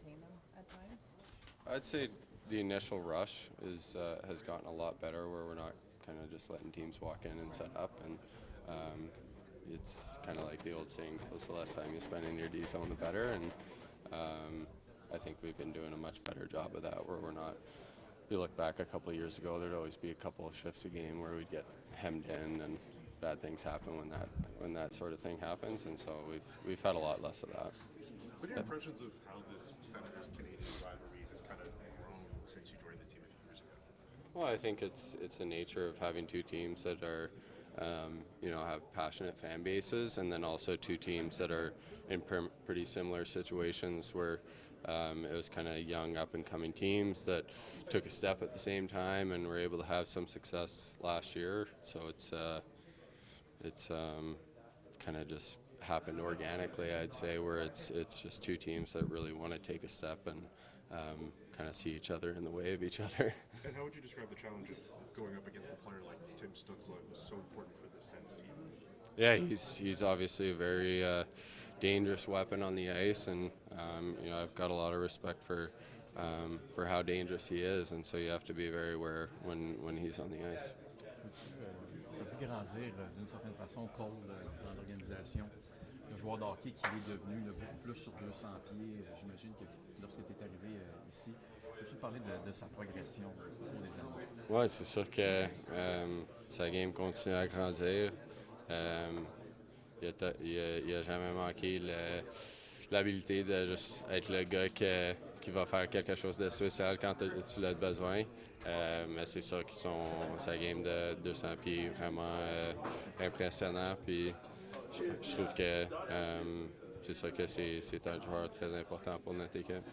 contain them at times? I'd say the initial rush has gotten a lot better, where we're not kind of just letting teams walk in and set up, and it's kind of like the old saying goes: the less time you spend in your D zone, the better. And I think we've been doing a much better job of that, where we're not. You look back a couple of years ago, there'd always be a couple of shifts a game where we'd get hemmed in, and bad things happen when that sort of thing happens. And so we've had a lot less of that. What are your impressions of how this Senators Canadian rivalry has kind of grown since you joined the team a few years ago? Well, I think it's the nature of having two teams that are, have passionate fan bases, and then also two teams that are in pretty similar situations where it was kind of young, up and coming teams that took a step at the same time and were able to have some success last year. So it's kind of just happened organically, I'd say, where it's just two teams that really want to take a step and kind of see each other in the way of each other. And how would you describe the challenge of going up against a player like Tim Stutzla, who was so important for the Sens team? Yeah, he's obviously a very dangerous weapon on the ice, and I've got a lot of respect for how dangerous he is, and so you have to be very aware when he's on the ice. Tu as vu grandir d'une certaine façon Cole dans l'organisation. Un joueur de hockey qui est devenu beaucoup plus sur 200 pieds, j'imagine que lorsque tu es arrivé ici. Peux-tu parler de sa progression au cours des années? Ouais, c'est sûr que sa game continue à grandir. Il a jamais manqué l'habilité de juste être le gars qui va faire quelque chose de spécial quand tu l'as besoin. Mais c'est sûr que sa game de 200 pieds est vraiment impressionnant. Puis je trouve que c'est sûr que c'est un joueur très important pour notre équipe.